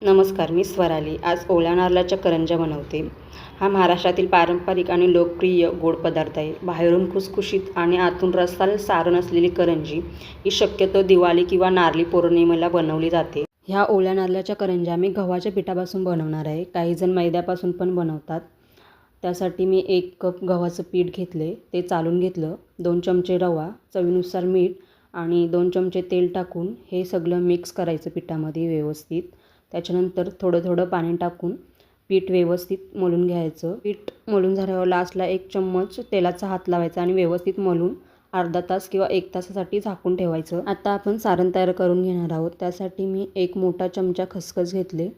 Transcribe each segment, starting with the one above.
नमस्कार, मी स्वराली. आज ओल्या नारळाच्या करंज्या बनवते. हा महाराष्ट्रातील पारंपरिक आणि लोकप्रिय गोड पदार्थ आहे. बाहेरून खुसखुशीत आणि आतून रसाळ सारण असलेली करंजी ही शक्यतो दिवाळी किंवा नारळी पौर्णिमेला बनवली जाते. ह्या ओल्या नारळाच्या करंज्या मी गव्हाच्या पिठापासून बनवणार आहे. काही जण मैद्यापासून पण बनवतात. त्यासाठी मी 1 कप गव्हाचं पीठ घेतले, ते चालून घेतलं. 2 चमचे रवा, चवीनुसार मीठ आणि 2 चमचे तेल टाकून हे सगळं मिक्स करायचं पिठामध्ये व्यवस्थित. त्याच्यानंतर थोडं थोडं पाणी टाकून पीठ व्यवस्थित मळून घ्यायचं. पीठ मळून झाल्यावर लास्टला 1 चम्मच तेलाचा हात लावायचा आणि व्यवस्थित मळून अर्धा तास किंवा 1 तासासाठी झाकून ठेवायचं. आता आपण सारण तयार करून घेणार आहोत. त्यासाठी मी 1 मोठा चमचा खसखस घेतले,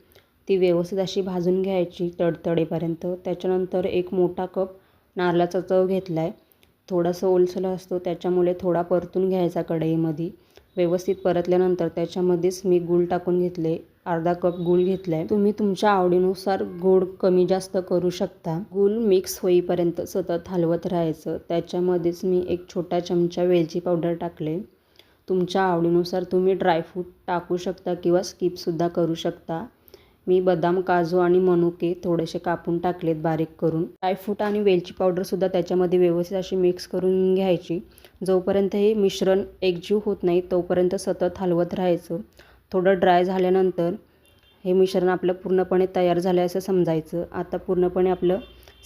ती व्यवस्थित अशी भाजून घ्यायची तडतडेपर्यंत. त्याच्यानंतर 1 मोठा कप नारळाचा चव घेतला आहे. थोडासा ओलसर असतो त्याच्यामुळे थोडा परतून घ्यायचा कढईमध्ये. व्यवस्थित परतल्यानंतर त्याच्यामध्येच मी गूळ टाकून घेतले, अर्धा कप गूळ घेतला आहे. तुम्ही तुमच्या आवडीनुसार गोड कमी जास्त करू शकता. गूळ मिक्स होईपर्यंत सतत हलवत राहायचं. त्याच्यामध्येच मी 1 छोटा चमचा वेलची पावडर टाकले. तुमच्या आवडीनुसार तुम्ही ड्रायफ्रूट टाकू शकता किंवा स्किपसुद्धा करू शकता. मी बदाम, काजू आणि मनुके थोडेसे कापून टाकलेत बारीक करून. ड्रायफ्रूट आणि वेलची पावडरसुद्धा त्याच्यामध्ये व्यवस्थित अशी मिक्स करून घ्यायची. जोपर्यंत हे मिश्रण एकजीव होत नाही तोपर्यंत सतत हलवत राहायचं. थोडं ड्राय झाल्यानंतर हे मिश्रण आपलं पूर्णपणे तयार झालं असं समजायचं. आता पूर्णपणे आपलं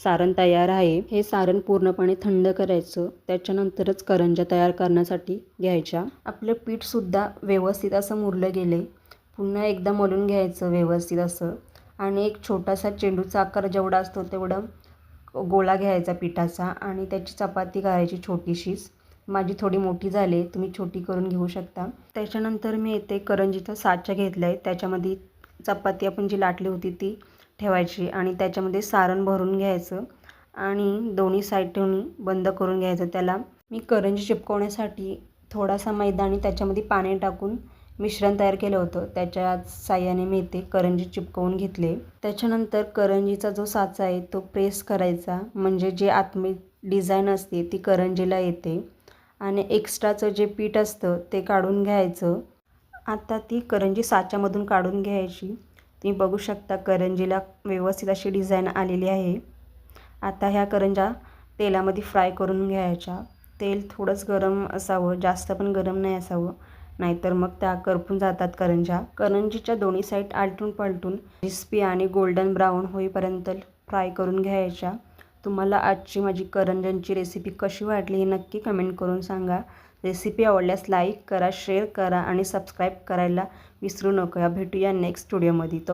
सारण तयार आहे. हे सारण पूर्णपणे थंड करायचं. त्याच्यानंतरच करंज्या तयार करण्यासाठी घ्यायच्या. आपलं पीठसुद्धा व्यवस्थित असं मुरलं गेले. पुन्हा एकदा मळून घ्यायचं व्यवस्थित असं आणि एक छोटासा चेंडूचा आकार जेवढा असतो तेवढं गोळा घ्यायचा पिठाचा आणि त्याची चपाती करायची छोटीशीच. माझी थोडी मोठी झाली, तुम्ही छोटी करून घेऊ शकता. त्याच्यानंतर मी इथे करंजीचा साचा घेतला आहे. त्याच्यामध्ये चपाती आपण जी लाटली होती ती ठेवायची आणि त्याच्यामध्ये सारण भरून घ्यायचं आणि दोन्ही साईडनी बंद करून घ्यायचं. त्याला मी करंजी चिपकवण्यासाठी थोडासा मैदा आणि त्याच्यामध्ये पाणी टाकून मिश्रण तयार केलं होतं. त्याच्या साहाय्याने मी इथे करंजी चिपकवून घेतले. त्याच्यानंतर करंजीचा जो साचा आहे तो प्रेस करायचा, म्हणजे जे आतमध्ये डिझाईन असते ती करंजीला येते आणि एक्स्ट्राचं जे पीठ असतं ते काढून घ्यायचं. आता ती करंजी साच्यामधून काढून घ्यायची. तुम्ही बघू शकता करंजीला व्यवस्थित अशी डिझाईन आलेली आहे. आता ह्या करंज्या तेलामध्ये फ्राय करून घ्यायच्या. तेल थोडंच गरम असावं, जास्त पण गरम नाही असावं, नाहीतर मग त्या करपून जातात करंज्या. करंजीच्या दोन्ही साईड आलटून पलटून क्रिस्पी आणि गोल्डन ब्राऊन होईपर्यंत फ्राय करून घ्यायच्या. तुम्हाला आजची माझी करंज्यांची रेसिपी कशी वाटली हे नक्की कमेंट करून सांगा. रेसिपी आवडल्यास लाईक करा, शेअर करा आणि सबस्क्राईब करायला विसरू नका. भेटूया नेक्स्ट व्हिडिओमध्ये.